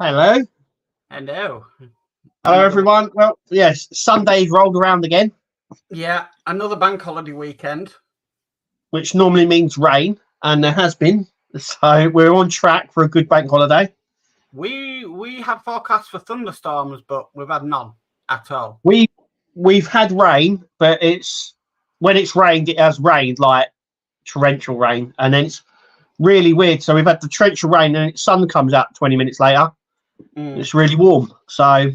Hello. Hello. Hello, everyone. Well, yes, Sunday's rolled around again, Yeah, another bank holiday weekend. which normally means rain, and there has been. So we're on track for a good bank holiday. We have forecasts for thunderstorms, but we've had none at all. We've had rain, but when it's rained, it has rained like torrential rain, and then it's really weird. So we've had the torrential rain, and the sun comes out 20 minutes later. It's really warm. So,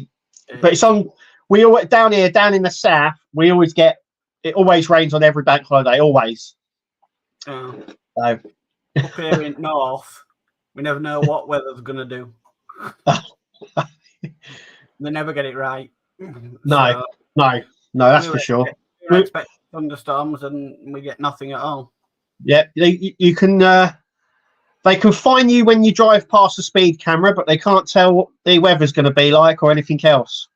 but it's on. We all down here, down in the south. We always get. It always rains on every bank holiday. Always. So So. Up here in north, we never know what weather's going to do. They never get it right. No, that's for sure. We expect thunderstorms, and we get nothing at all. Yeah, you can. They can find you when you drive past the speed camera, but they can't tell what the weather's going to be like or anything else.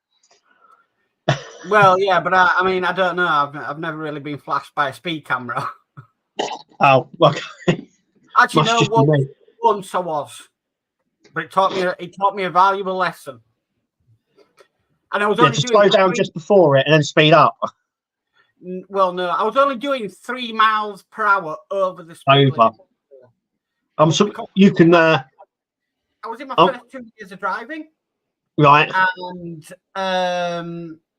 Well, yeah, but I mean, I don't know. I've never really been flashed by a speed camera. Oh, okay. Actually, no. Once I was, but it taught me a valuable lesson. And I was only slow down just before it and then speed up. Well, no, I was only doing 3 miles per hour over the speed limit. You can. I was in my first 2 years of driving, right? And I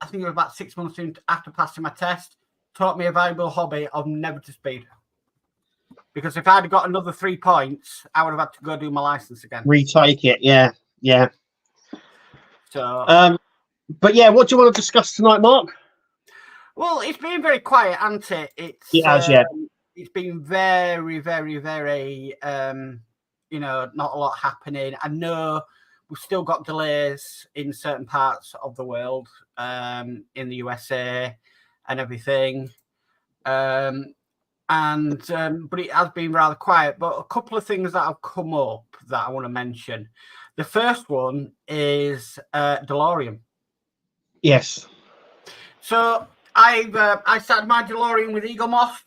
think it was about 6 months after passing my test. Taught me a valuable hobby of never to speed. Because if I'd got another 3 points, I would have had to go do my license again. Retake it, yeah. So, but yeah, what do you want to discuss tonight, Mark? Well, it's been very quiet, hasn't it? It has, yeah. It's been very, very, very, not a lot happening. I know we've still got delays in certain parts of the world, in the USA and everything. But it has been rather quiet. But a couple of things that have come up that I want to mention. The first one is DeLorean. Yes. So I started my DeLorean with Eagle Moss,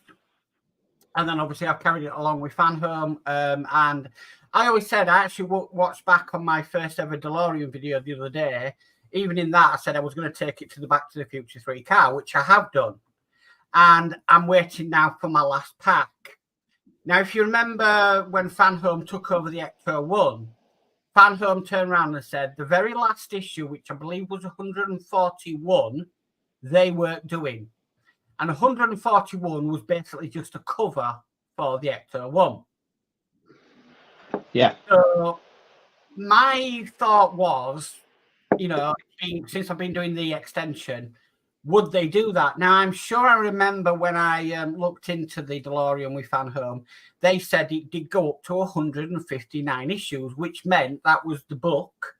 and then obviously I've carried it along with Fan Home. And I always said I actually watched back on my first ever DeLorean video the other day. Even in that, I said I was going to take it to the Back to the Future 3 car, which I have done. And I'm waiting now for my last pack. Now, if you remember when Fan Home took over the Ecto 1, Fan Home turned around and said the very last issue, which I believe was 141, they weren't doing. And 141 was basically just a cover for the Ecto 1. Yeah. So my thought was, since I've been doing the extension, would they do that? Now, I'm sure I remember when I looked into the DeLorean with Fan Home, they said it did go up to 159 issues, which meant that was the book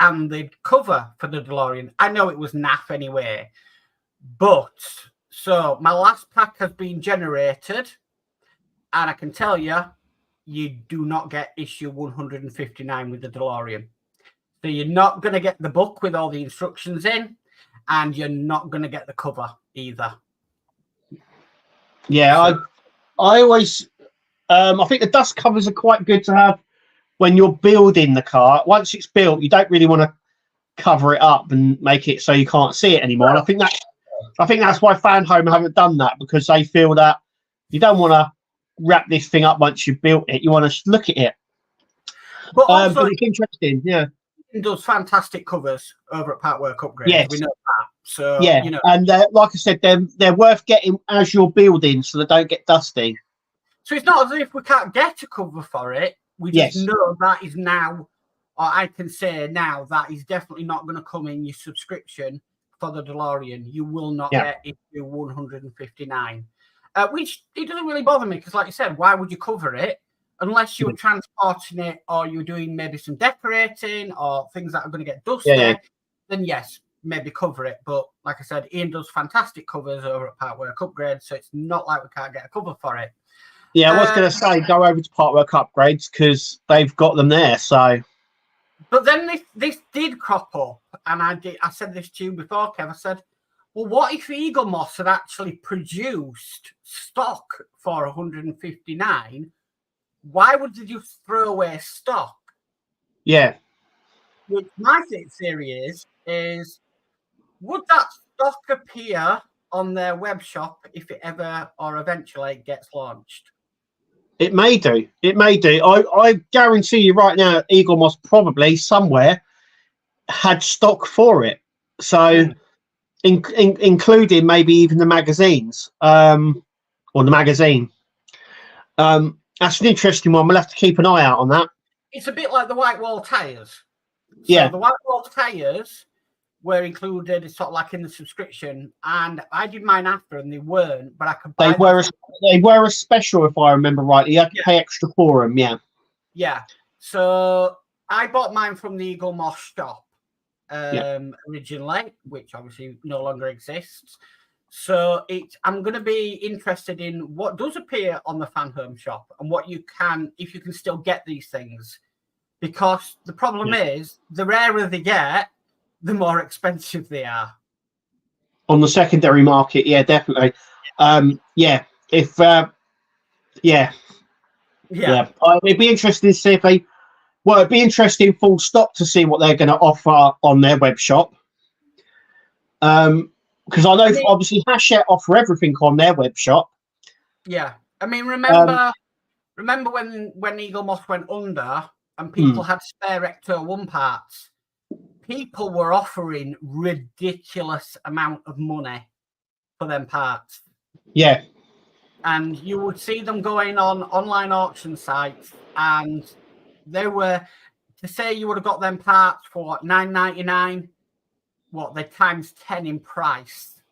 and the cover for the DeLorean. I know it was naff anyway. But, so my last pack has been generated, and I can tell you, you do not get issue 159 with the DeLorean. So you're not going to get the book with all the instructions in, and you're not going to get the cover either. Yeah, so, I always, I think the dust covers are quite good to have when you're building the car. Once it's built, you don't really want to cover it up and make it so you can't see it anymore. And I think that's why Fan Home haven't done that, because they feel that you don't want to wrap this thing up once you've built it. You want to look at it. But also, but it's interesting, yeah. It does fantastic covers over at Partwork Upgrade. Yes. We know that. So, yeah, and like I said, they're worth getting as you're building, so they don't get dusty. So it's not as if we can't get a cover for it. We just know that is now, or I can say now, that is definitely not going to come in your subscription for the DeLorean. You will not get issue 159, which it doesn't really bother me, because like you said, why would you cover it? Unless you were transporting it, or you were doing maybe some decorating or things that are going to get dusty, then yes, maybe cover it. But like I said, Ian does fantastic covers over at Partwork Upgrade, so it's not like we can't get a cover for it. Yeah, I was going to say go over to Partwork Upgrades because they've got them there. So, but then this did crop up, and I said this to you before, Kev. I said, well, what if Eagle Moss had actually produced stock for 159? Why would they just throw away stock? Yeah. which my theory is would that stock appear on their web shop if it ever or eventually gets launched? It may do. It may do. I guarantee you right now, Eagle Moss probably somewhere had stock for it. So, including maybe even the magazines, or the magazine. That's an interesting one. We'll have to keep an eye out on that. It's a bit like the white wall tires. So yeah, the white wall tires were included sort of like in the subscription, and I did mine after, and they weren't, but I could buy they were a special, if I remember rightly. You had to pay extra for them. Yeah. So I bought mine from the Eagle Moss shop originally, which obviously no longer exists. So I'm going to be interested in what does appear on the fan home shop and what you can, if you can still get these things, because the problem is the rarer they get, the more expensive they are on the secondary market. Yeah, definitely. It'd be interesting to see if they. Well, it'd be interesting, full stop, to see what they're going to offer on their web shop. Because I know obviously Hachette offer everything on their web shop. Yeah, I mean, remember when Eagle Moss went under and people had spare Ecto 1 parts, people were offering ridiculous amount of money for them parts. Yeah, and you would see them going on online auction sites, and they were to say you would have got them parts for $9.99. What, they times 10 in price.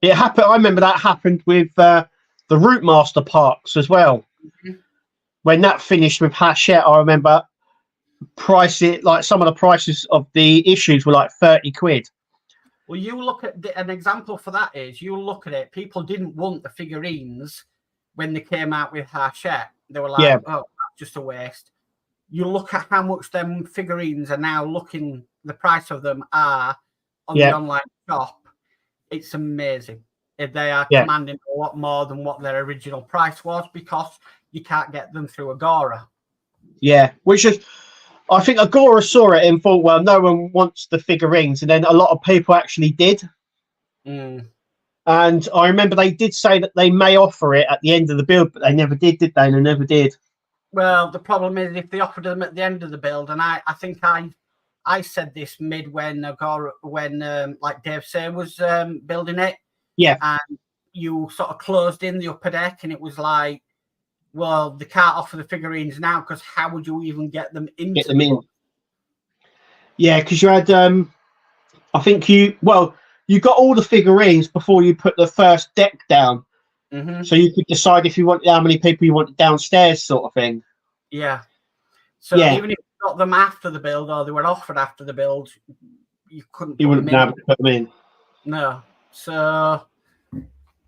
It happened. I remember that happened with the Routemaster parks as well. When that finished with Hachette, I remember some of the prices of the issues were like 30 quid. Well, you look at an example for that is you look at it. People didn't want the figurines when they came out with Hachette. They were like, "Oh, that's just a waste." You look at how much them figurines are now looking. The price of them are on the online shop. It's amazing. They are commanding a lot more than what their original price was because you can't get them through Agora. Yeah, which is, I think Agora saw it and thought, well, no one wants the figurines, and then a lot of people actually did. And I remember they did say that they may offer it at the end of the build, but they never did they? They never did. Well, the problem is if they offered them at the end of the build, and I think I said this mid when Agora, like Dave Say was building it. Yeah. And you sort of closed in the upper deck, and it was like, well, they can't offer the figurines now because how would you even get them in? Yeah, because you had, I think you got all the figurines before you put the first deck down. So you could decide if you want how many people you want downstairs, sort of thing. Yeah. So even if you got them after the build or they were offered after the build, you couldn't. You wouldn't be able to put them in. No. So.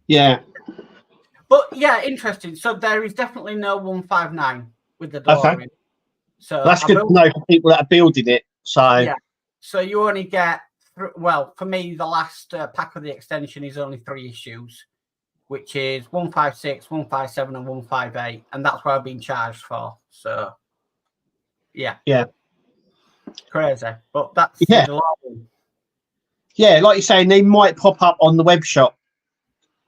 Yeah. But yeah, interesting. So there is definitely no 159 with the DeLorean. Okay. So that's good to know for people that are building it. So yeah. So you only get for me, the last pack of the extension is only 3 issues, which is 156, 157, and 158, and that's what I've been charged for. So yeah. Crazy. But that's the DeLorean. Yeah, like you're saying, they might pop up on the web shop.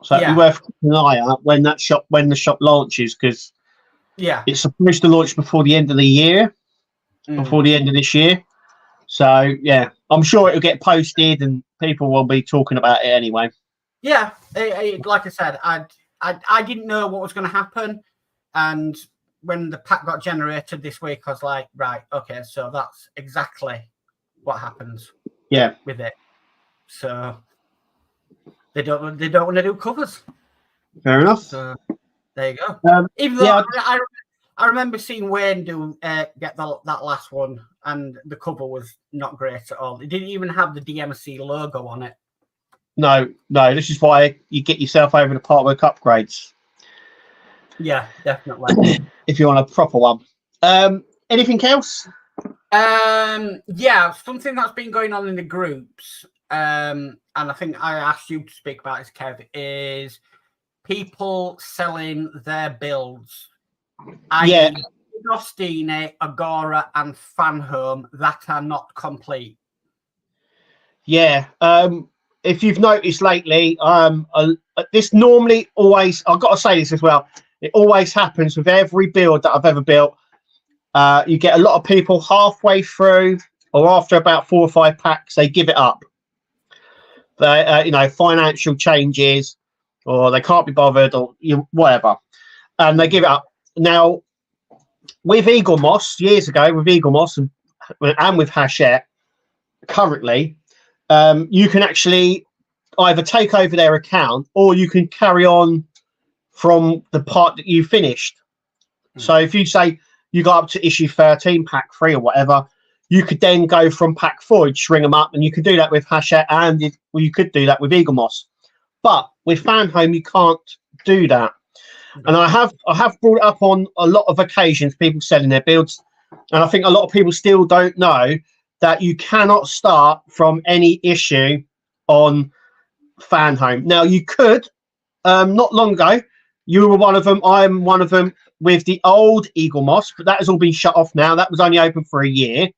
So it'd be worth keeping an eye out when the shop launches, because it's supposed to launch before the end of the year, before the end of this year. So yeah, I'm sure it'll get posted and people will be talking about it anyway. Yeah, like I said, I didn't know what was going to happen, and when the pack got generated this week, I was like, right, okay, so that's exactly what happens. Yeah, with it. So. They don't want to do covers. Fair enough. So there you go. Even though I remember seeing Wayne get that last one, and the cover was not great at all. It didn't even have the DMC logo on it. No. This is why you get yourself over to Partwork upgrades. Yeah, definitely. If you want a proper one. Anything else? Yeah, something that's been going on in the groups. And I think I asked you to speak about this, Kev, is people selling their builds. Agostini, Agora, and Fanhome that are not complete. Yeah. If you've noticed lately, this normally always, I've got to say this as well, it always happens with every build that I've ever built. You get a lot of people halfway through or after about 4 or 5 packs, they give it up. They, financial changes, or they can't be bothered, or whatever, and they give it up. Now, with Eaglemoss, years ago, with Eaglemoss and with Hachette, currently, you can actually either take over their account or you can carry on from the part that you finished. So if you say you go up to issue 13, pack 3 or whatever, you could then go from pack 4 and string them up, and you can do that with Hachette, and you could do that with Eaglemoss. But with Fanhome, you can't do that. And I have brought it up on a lot of occasions, people selling their builds, and I think a lot of people still don't know that you cannot start from any issue on Fanhome. Now, you could, not long ago, you were one of them, I'm one of them with the old Eaglemoss, but that has all been shut off now. That was only open for a year.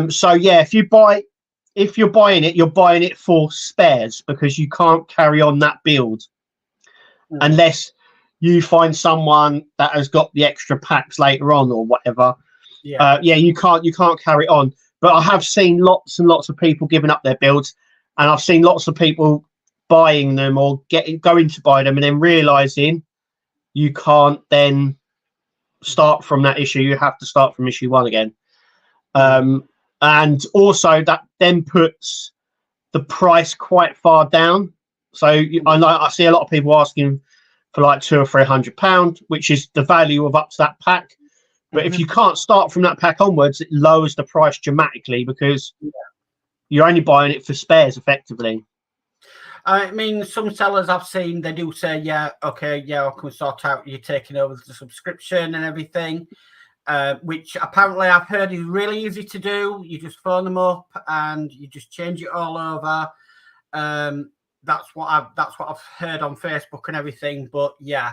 So yeah, if you're buying it, you're buying it for spares, because you can't carry on that build unless you find someone that has got the extra packs later on or whatever. You can't carry on. But I have seen lots and lots of people giving up their builds, and I've seen lots of people buying them or going to buy them and then realizing you can't then start from that issue. You have to start from issue 1 again. And also that then puts the price quite far down. So I see a lot of people asking for like £200 or £300, which is the value of up to that pack. But if you can't start from that pack onwards, it lowers the price dramatically, because you're only buying it for spares effectively. I mean, some sellers I've seen, they do say, I can sort out you taking over the subscription and everything, which apparently I've heard is really easy to do. You just phone them up and you just change it all over. That's what I've heard on Facebook and everything. But yeah,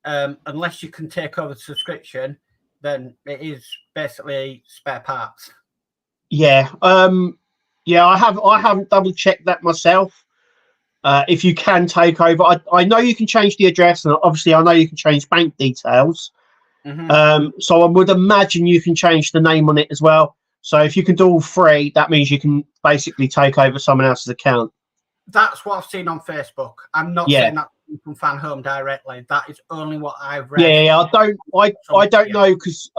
unless you can take over the subscription, then it is basically spare parts. Yeah. I haven't double checked that myself. If you can take over, I know you can change the address, and obviously I know you can change bank details. So I would imagine you can change the name on it as well. So if you can do all 3, that means you can basically take over someone else's account. That's what I've seen on Facebook. I'm not saying that from Fanhome directly. That is only what I've read. I don't know, because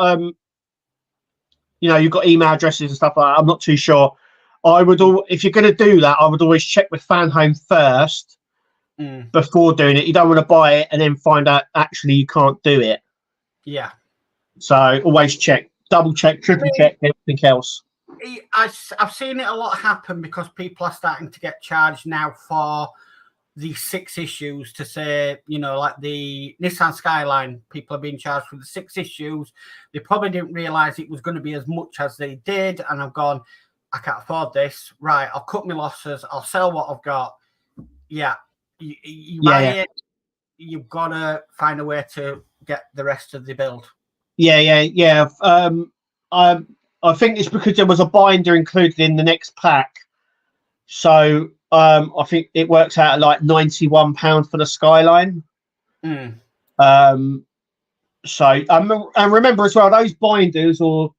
you've got email addresses and stuff like that. I'm not too sure. If you're going to do that, I would always check with Fanhome first before doing it. You don't want to buy it and then find out actually you can't do it. Yeah. So always check, double check, triple check everything else. I've seen it a lot happen, because people are starting to get charged now for the 6 issues, to say, like the Nissan Skyline, people are being charged for the 6 issues. They probably didn't realize it was going to be as much as they did, and I've gone, I can't afford this. Right, I'll cut my losses. I'll sell what I've got. Yeah, you buy it. You've got to find a way to get the rest of the build. Yeah. I think it's because there was a binder included in the next pack. So I think it works out at like £91 for the Skyline. So and remember as well, those binders or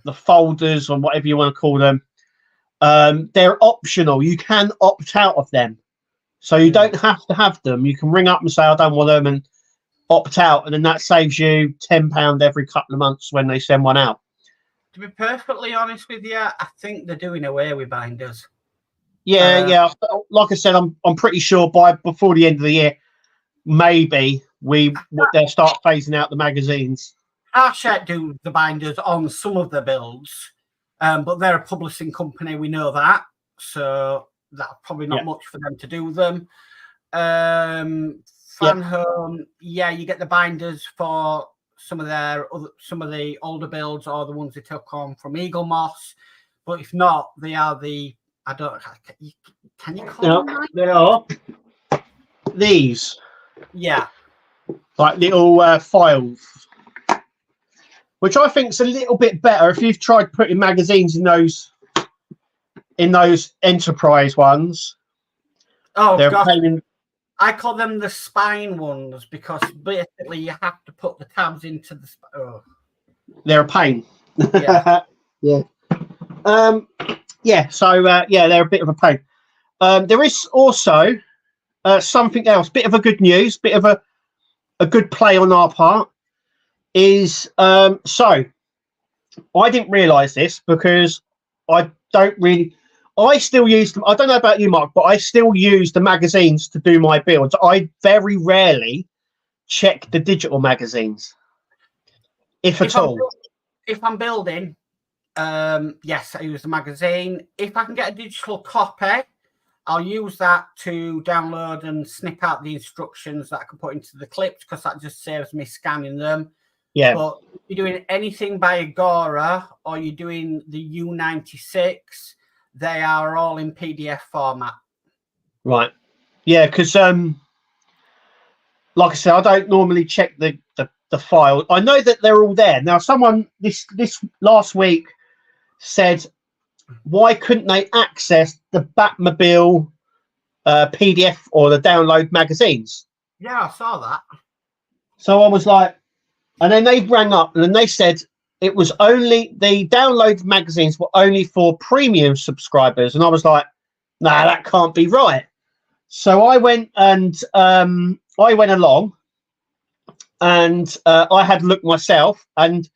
the folders or whatever you want to call them, they're optional. You can opt out of them, so you don't have to have them. You can ring up and say I don't want them and opt out, and then that saves you £10 every couple of months when they send one out. To be perfectly honest with you, I think they're doing away with binders. Yeah. Like I said, I'm pretty sure before the end of the year, maybe they'll start phasing out the magazines. Hachette do the binders on some of the builds, but they're a publishing company, we know that, so that's probably not much for them to do them. Fanhome, you get the binders for some of the older builds or the ones they took on from Eaglemoss, but if not, they are the can you call them? They are these, like little files. which I think is a little bit better. If you've tried putting magazines in those enterprise ones, Oh gosh, in, I call them the spine ones because basically you have to put the tabs into the they're a pain. Yeah. Yeah. So they're a bit of a pain. There is also something else, bit of a good news, bit of a good play on our part is so I didn't realize this because I still use them. I don't know about you, Mark, but I still use the magazines to do my builds. I very rarely check the digital magazines, if at all. If I'm building, yes, I use the magazine. If I can get a digital copy, I'll use that to download and snip out the instructions that I can put into the clips because that just saves me scanning them. Yeah. But if you're doing anything by Agora or you're doing the U96, they are all in PDF format. Right. Yeah, because like I said, I don't normally check the file. I know that they're all there. Now, someone this last week said, why couldn't they access the Batmobile PDF or the download magazines? Yeah, I saw that. So I was like, and then they rang up and then they said it was only the download magazines were only for premium subscribers. And I was like, nah, that can't be right. So I went and I went along and I had looked myself and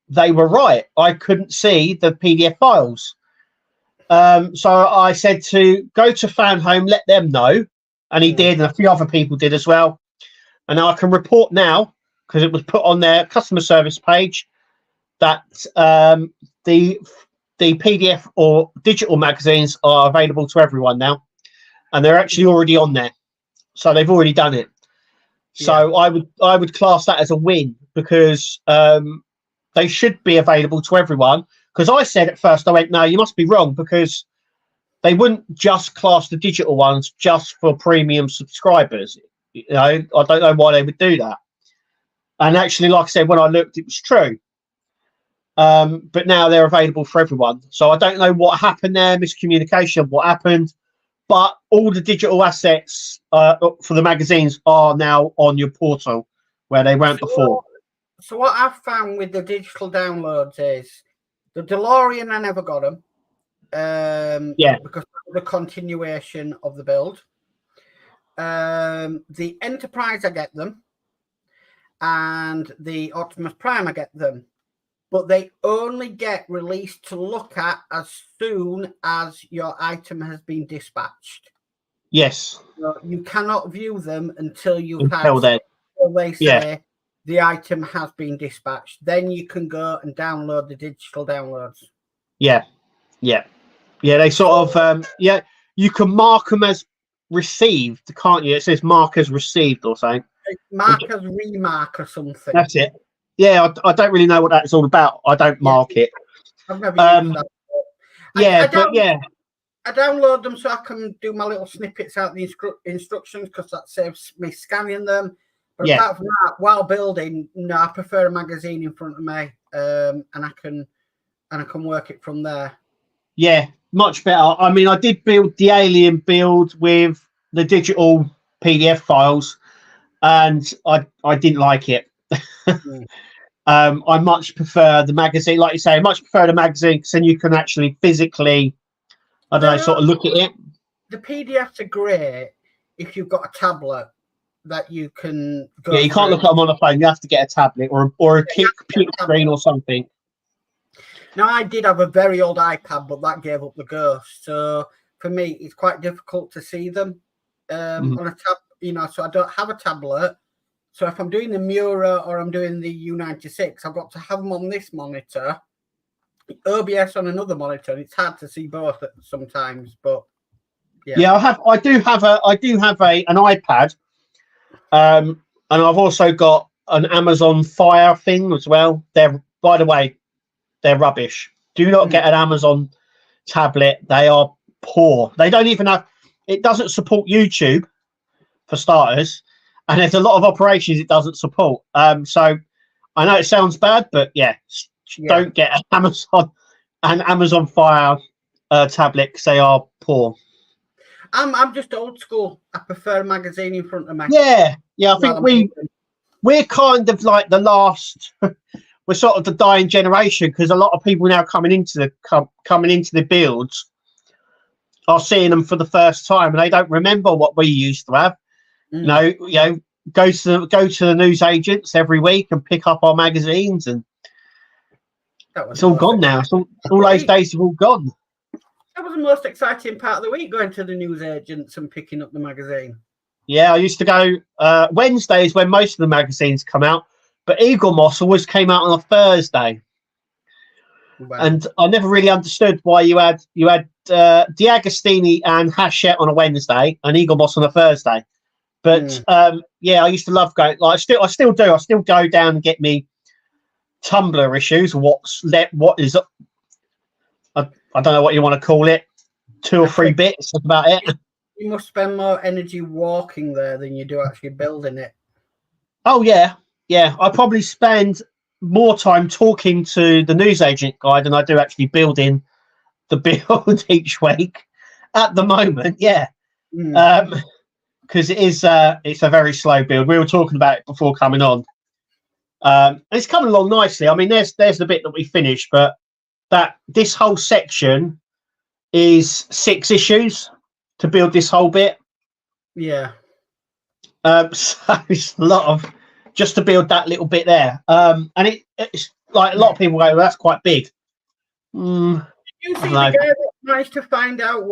they were right. I couldn't see the PDF files. So I said to go to Fan Home, let them know. And he did, and a few other people did as well. And I can report now, because it was put on their customer service page, that the PDF or digital magazines are available to everyone now. And they're actually already on there. So they've already done it. So I would class that as a win because they should be available to everyone. Because I said at first, I went, no, you must be wrong because they wouldn't just class the digital ones just for premium subscribers. You know, I don't know why they would do that. And actually, like I said, when I looked, it was true. But now they're available for everyone. So I don't know what happened there, miscommunication, what happened. But all the digital assets for the magazines are now on your portal where they weren't before. So what I've found with the digital downloads is the DeLorean, I never got them. Because of the continuation of the build. The Enterprise, I get them. And the Optimus Prime, I get them. But they only get released to look at as soon as your item has been dispatched. Yes. So you cannot view them until they say the item has been dispatched. Then you can go and download the digital downloads. Yeah. They sort of you can mark them as received, can't you? It says mark as received or something. Mark as remark or something. That's it. Yeah, I don't really know what that's all about. I don't mark it. I've never used that. I download them so I can do my little snippets out the instructions because that saves me scanning them. But apart from that, while building, no, I prefer a magazine in front of me, and I can work it from there. Yeah, much better. I mean, I did build the Alien build with the digital PDF files, and I didn't like it. I much prefer the magazine, like you say. I much prefer the magazine because then you can actually physically, sort of look at it. The PDFs are great if you've got a tablet that you can go. Yeah, you can't look at them on a phone. You have to get a tablet or a computer screen or something. Now, I did have a very old iPad, but that gave up the ghost. So for me, it's quite difficult to see them on a tab. So I don't have a tablet. So if I'm doing the Mura or I'm doing the U96, I've got to have them on this monitor, OBS on another monitor, and it's hard to see both sometimes. But I do have an iPad, and I've also got an Amazon Fire thing as well. By the way, they're rubbish. Do not get an Amazon tablet. They are poor. They don't even have. It doesn't support YouTube, for starters. And there's a lot of operations it doesn't support. So I know it sounds bad, but yeah. Don't get an Amazon Fire tablet because they are poor. I'm just old school. I prefer a magazine in front of me. Yeah. I think we're kind of like the last. We're sort of the dying generation because a lot of people now coming into the builds are seeing them for the first time and they don't remember what we used to have. You know, go to the news agents every week and pick up our magazines, and it's all gone now. All those days have all gone. That was the most exciting part of the week, going to the news agents and picking up the magazine. Yeah, I used to go Wednesdays when most of the magazines come out, but Eagle Moss always came out on a Thursday. Wow. And I never really understood why you had D'Agostini and Hachette on a Wednesday and Eagle Moss on a Thursday. But I used to love going. Like I still do. I still go down and get me Tumblr issues. What is I don't know what you want to call it. 2 or 3 bits. That's about it. You must spend more energy walking there than you do actually building it. Oh yeah. I probably spend more time talking to the newsagent guy than I do actually building the build each week. At the moment, yeah. Because it's a very slow build. We were talking about it before coming on. It's coming along nicely. I mean, there's the bit that we finished, but this whole section is 6 issues to build this whole bit. Yeah. So it's a lot of just to build that little bit there. And it's like a lot of people go, well, that's quite big. Did you see the guy that managed to find out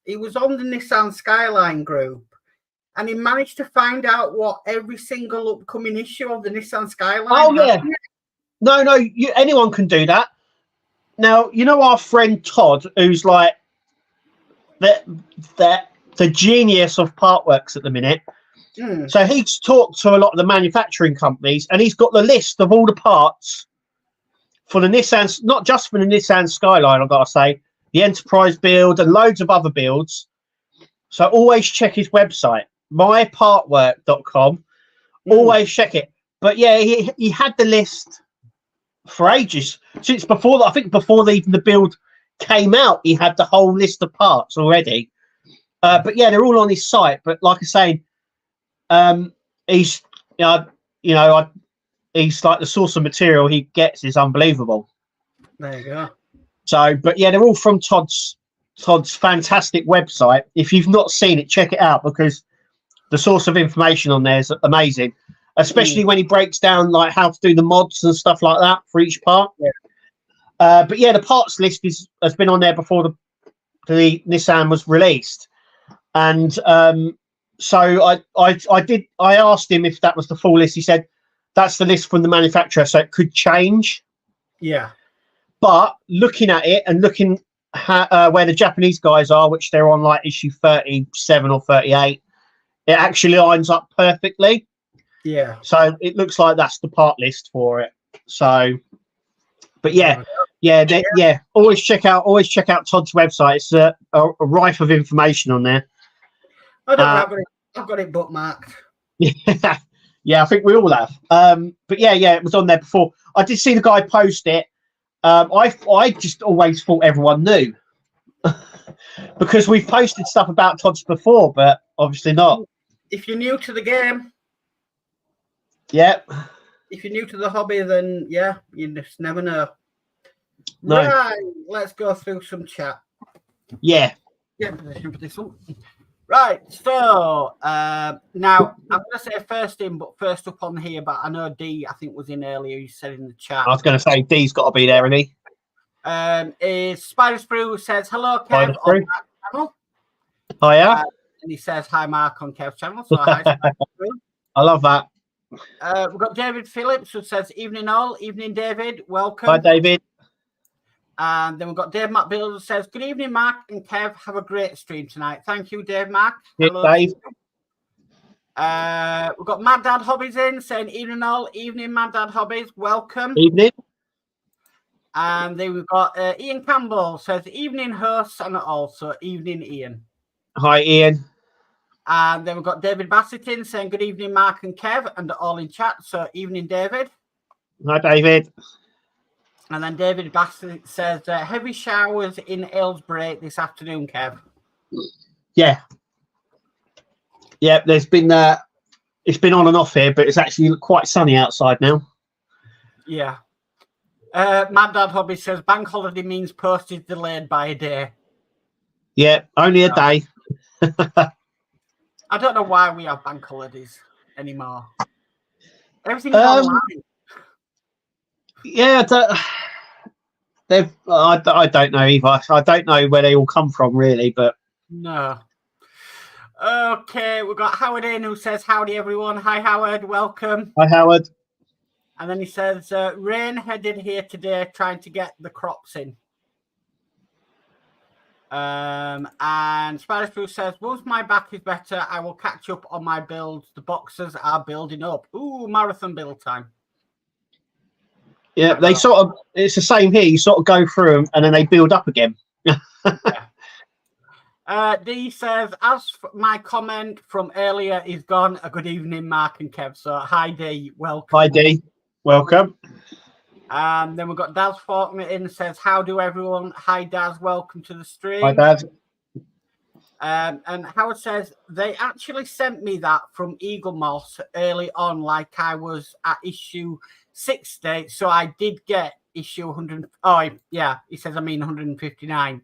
he was on the Nissan Skyline group, and he managed to find out what every single upcoming issue of the Nissan Skyline. Oh yeah. No, anyone can do that. Now, you know our friend Todd, who's like the genius of Partworks at the minute. So he's talked to a lot of the manufacturing companies, and he's got the list of all the parts for the Nissan, not just for the Nissan Skyline, I've got to say, the Enterprise build and loads of other builds. So always check his website, mypartwork.com. Always check it. But yeah, he had the list for ages, since before. I think before even the build came out, he had the whole list of parts already. But yeah, they're all on his site. But like I say, he's he's like the source of material he gets is unbelievable. There you go. So, but yeah, they're all from Todd's fantastic website. If you've not seen it, check it out, because the source of information on there is amazing. Especially when he breaks down like how to do the mods and stuff like that for each part. Yeah. But yeah, the parts list has been on there before the Nissan was released, and so I asked him if that was the full list. He said that's the list from the manufacturer, so it could change. Yeah. But looking at it and looking where the Japanese guys are, which they're on like issue 37 or 38, it actually lines up perfectly. Yeah. So it looks like that's the part list for it. So, but yeah. Always check out Todd's website. It's a rife of information on there. I don't have it. I've got it bookmarked. Yeah, I think we all have. But yeah, it was on there before. I did see the guy post it. I just always thought everyone knew because we've posted stuff about Todd's before, but obviously not. If you're new to the game. Yeah. If you're new to the hobby, then yeah, you just never know. No. Right, let's go through some chat. Yeah. Get in position for this one. Right, so now I'm going to say first up on here, but I know D, I think, was in earlier. You said in the chat. I was going to say D's got to be there, isn't he? Is Spider Sprue says hello, Kev, on Mark's channel. Oh yeah. And he says hi, Mark, on Kev's channel. So hi, Spider Sprue. I love that. We've got David Phillips who says evening all, evening David, welcome. Hi David. And then we've got Dave Matt Bill who says good evening Mark and Kev, have a great stream tonight. Thank you, Dave Mark. Hello, Dave. We've got Mad Dad Hobbies in saying evening all, evening Mad Dad Hobbies, welcome. Evening. And then we've got Ian Campbell says evening hosts and also evening Ian. Hi Ian. And then we've got David Bassett in saying good evening Mark and Kev, and all in chat. So evening David. Hi, David. And then David Bassett says, heavy showers in Aylesbury this afternoon, Kev. Yeah. Yeah, there's been it's been on and off here, but it's actually quite sunny outside now. Yeah. Mad Dad Hobby says bank holiday means postage delayed by a day. Yeah, only a day. I don't know why we have bank holidays anymore. Everything's online. Yeah, I don't know either. I don't know where they all come from, really, but no. Okay, we've got Howard in who says, howdy, everyone. Hi, Howard. Welcome. Hi, Howard. And then he says, rain headed here today trying to get the crops in. And Spider Spruce says, once my back is better, I will catch up on my builds. The boxers are building up. Ooh, marathon build time. Yeah, they sort of, it's the same here. You sort of go through them and then they build up again. D says, as my comment from earlier is gone, a good evening, Mark and Kev. So, hi, D. Welcome. Hi, D. Welcome. Then we've got Daz Faulkner in says, how do everyone? Hi, Daz. Welcome to the stream. Hi, Dad. And Howard says, they actually sent me that from Eagle Moss early on, like I was at issue 60. So I did get issue 100. Oh, yeah. He says, 159.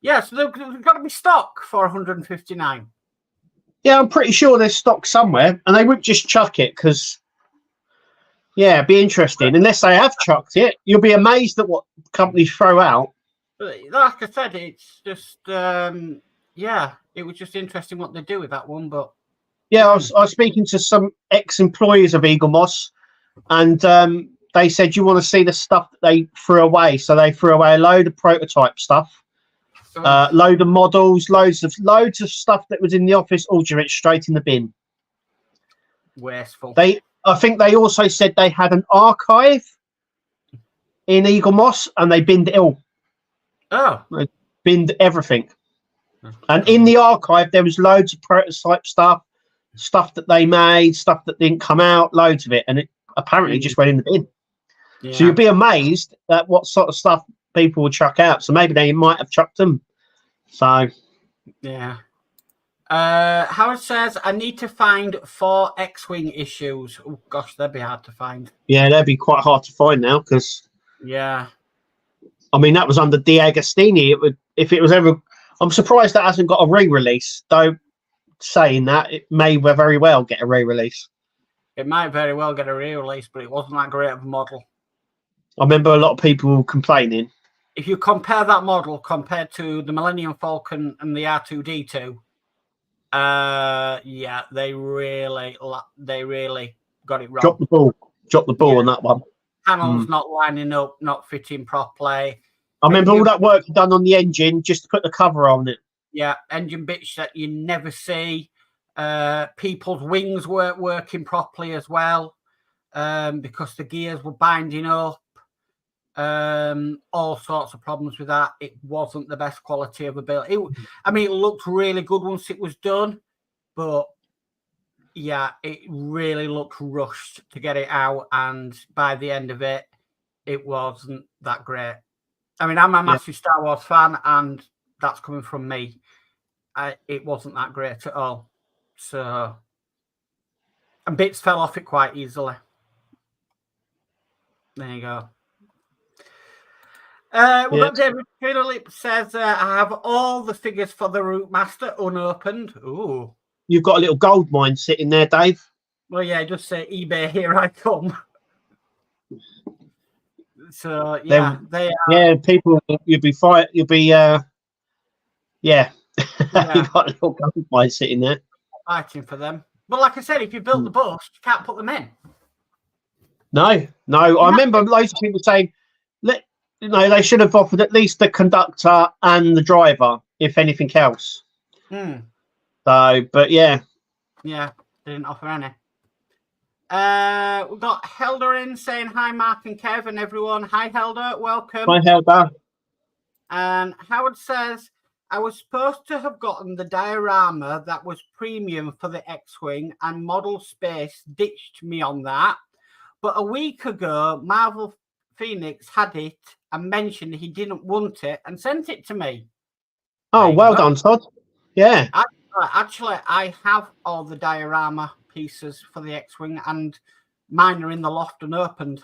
Yeah, so there's got to be stock for 159. Yeah, I'm pretty sure there's stock somewhere, and they wouldn't just chuck it because, yeah, it'd be interesting. Unless they have chucked it, you'll be amazed at what companies throw out. But like I said, it's just, yeah, it was just interesting what they do with that one. But yeah, I was speaking to some ex-employees of Eagle Moss, and they said you want to see the stuff that they threw away. So they threw away a load of prototype stuff. Load of models, loads of stuff that was in the office, all straight in the bin. Wasteful. I think they also said they had an archive in Eagle Moss, and they binned it all. Oh, they binned everything. And in the archive, there was loads of prototype stuff that they made, stuff that didn't come out, loads of it, and it apparently just went in the bin. Yeah. So you'll be amazed at what sort of stuff people will chuck out. So maybe they might have chucked them. So yeah. Howard says, I need to find 4 X-Wing issues. Oh gosh, they'd be hard to find. Yeah, they'd be quite hard to find now because yeah. I mean that was under D'Agostini. It would, if it was ever, I'm surprised that hasn't got a re-release, though saying that it may very well get a re-release. It might very well get a re-release, but it wasn't that great of a model. I remember a lot of people complaining. If you compare that model compared to the Millennium Falcon and the R2D2, yeah, they really got it wrong. Dropped the ball on that one. Panels not lining up, not fitting properly. I remember all that work done on the engine just to put the cover on it. Yeah, engine bits that you never see. People's wings weren't working properly as well because the gears were binding up. All sorts of problems with that. It wasn't the best quality of a build. I mean, it looked really good once it was done, but yeah, it really looked rushed to get it out, and by the end of it, it wasn't that great. I mean, I'm a massive Star Wars fan, and that's coming from me. It wasn't that great at all. So, and bits fell off it quite easily. There you go. We've got David Philip says, I have all the figures for the Root Master unopened. Ooh. You've got a little gold mine sitting there, Dave. Well, yeah, just say eBay, here I come. So, yeah, they are. Yeah, people, you'll be yeah. You've got a little gold mine sitting there. Fighting for them. But like I said, if you built the bust, you can't put them in. No. I remember loads of people saying, they should have offered at least the conductor and the driver, if anything else. So, but yeah. Yeah, they didn't offer any. We've got Helder in saying hi, Mark and Kev and everyone. Hi, Helder. Welcome. Hi, Helder. And Howard says, I was supposed to have gotten the diorama that was premium for the X-Wing, and Model Space ditched me on that. But a week ago, Marvel Phoenix had it and mentioned he didn't want it and sent it to me. Oh, well done, Todd. Yeah. Actually, I have all the diorama pieces for the X-Wing, and mine are in the loft and opened.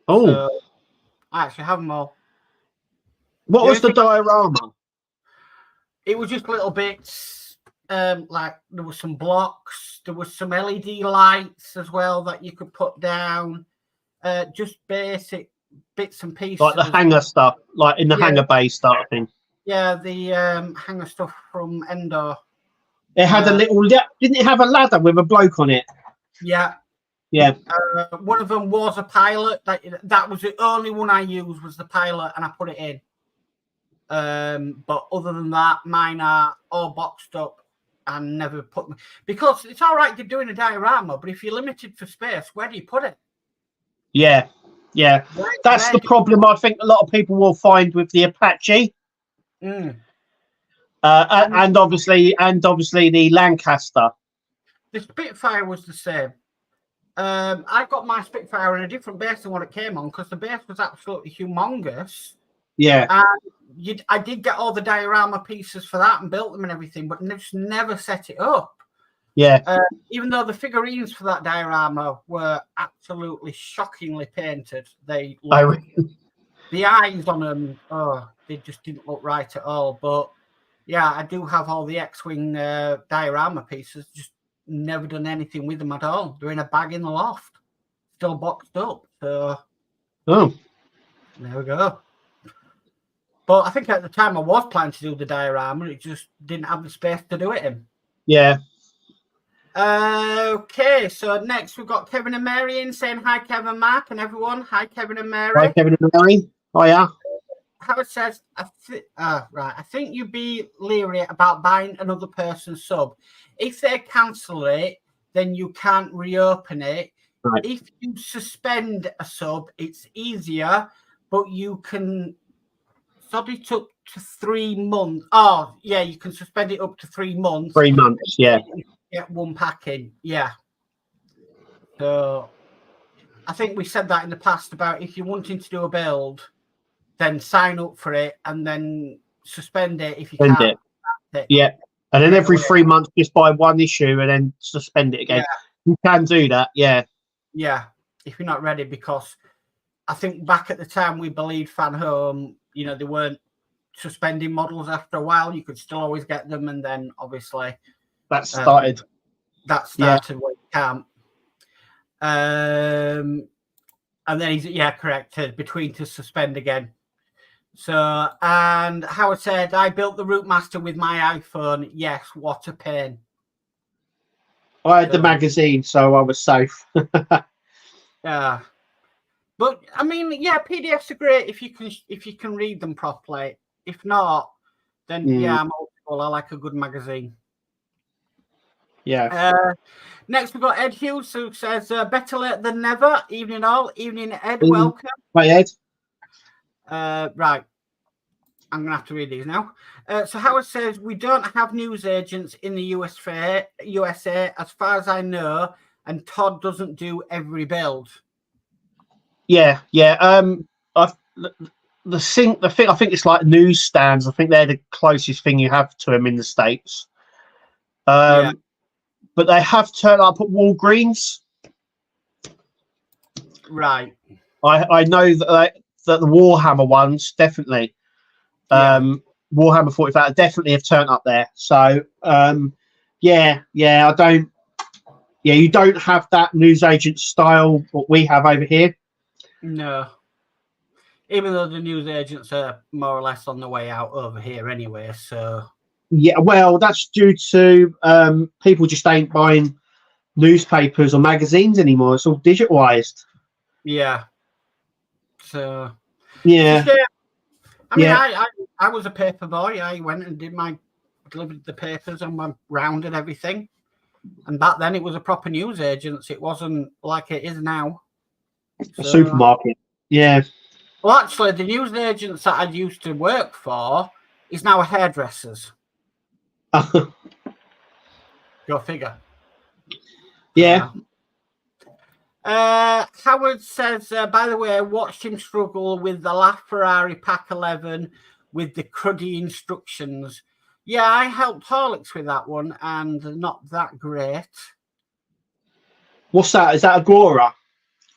Oh. So I actually have them all. What was the diorama? It was just little bits. Like there was some blocks, there was some LED lights as well that you could put down. Just basic bits and pieces. Like the hangar stuff, like in the hangar bay stuff thing. Yeah, the hangar stuff from Endor. It had a little. Didn't it have a ladder with a bloke on it? Yeah. Yeah. One of them was a pilot. That was the only one I used, was the pilot, and I put it in. But other than that, mine are all boxed up and never put them, because it's all right you're doing a diorama, but if you're limited for space, where do you put it? Yeah. That's the problem I think a lot of people will find with the Apache. And obviously the Lancaster. The Spitfire was the same. I got my Spitfire in a different base than what it came on, because the base was absolutely humongous. Yeah. And I did get all the diorama pieces for that and built them and everything, but just never set it up. Yeah. Even though the figurines for that diorama were absolutely shockingly painted. The eyes on them, they just didn't look right at all. But yeah, I do have all the X-Wing diorama pieces, just never done anything with them at all. They're in a bag in the loft, still boxed up. So there we go. But I think at the time I was planning to do the diorama, it just didn't have the space to do it in. Yeah. Okay, so next we've got Kevin and Mary in saying hi, Kevin, Mark, and everyone. Hi, Kevin and Mary. Hi, Kevin and Mary. Oh, yeah. Howard says, I think you'd be leery about buying another person's sub. If they cancel it, then you can't reopen it. Right. If you suspend a sub, it's easier, but you can sub it up to 3 months. Oh, yeah, you can suspend it up to 3 months. 3 months, yeah. Get one pack in, yeah. So I think we said that in the past about if you're wanting to do a build, then sign up for it and then suspend it if you can. Yeah. And then every 3 months, just buy one issue and then suspend it again. Yeah. You can do that, yeah. Yeah, if you're not ready, because I think back at the time we believed Fan Home, they weren't suspending models after a while. You could still always get them, and then obviously that started. When you can't. And then he's correct, between to suspend again. So, and Howard said, I built the Route Master with my iPhone. Yes, what a pain. I had the magazine, so I was safe. Yeah. But I mean, PDFs are great if you can read them properly. If not, then I'm old school. I like a good magazine. Yeah. Next we've got Ed Hughes, who says, better late than never. Evening all. Evening, Ed. Welcome. Hi, Ed. Right. I'm going to have to read these now. So Howard says, we don't have news agents in the USA, as far as I know, and Todd doesn't do every build. Yeah. The thing, I think it's like newsstands. I think they're the closest thing you have to them in the States. But they have turned up at Walgreens. Right. I know that the Warhammer ones definitely. Warhammer 45 definitely have turned up there. So I don't. Yeah, you don't have that newsagent style what we have over here. No. Even though the news agents are more or less on the way out over here anyway, so. Yeah, well, that's due to people just ain't buying newspapers or magazines anymore. It's all digitalized. Yeah. So. Yeah. I mean, I was a paper boy. I went and delivered the papers and went round and everything. And back then it was a proper news agent. It wasn't like it is now. A supermarket. Yeah. Well, actually, the news agents that I used to work for is now a hairdresser's. Go figure. Yeah. Howard says, by the way, I watched him struggle with the LaFerrari Pack 11 with the cruddy instructions. Yeah, I helped Horlicks with that one, and not that great. What's that? Is that Agora?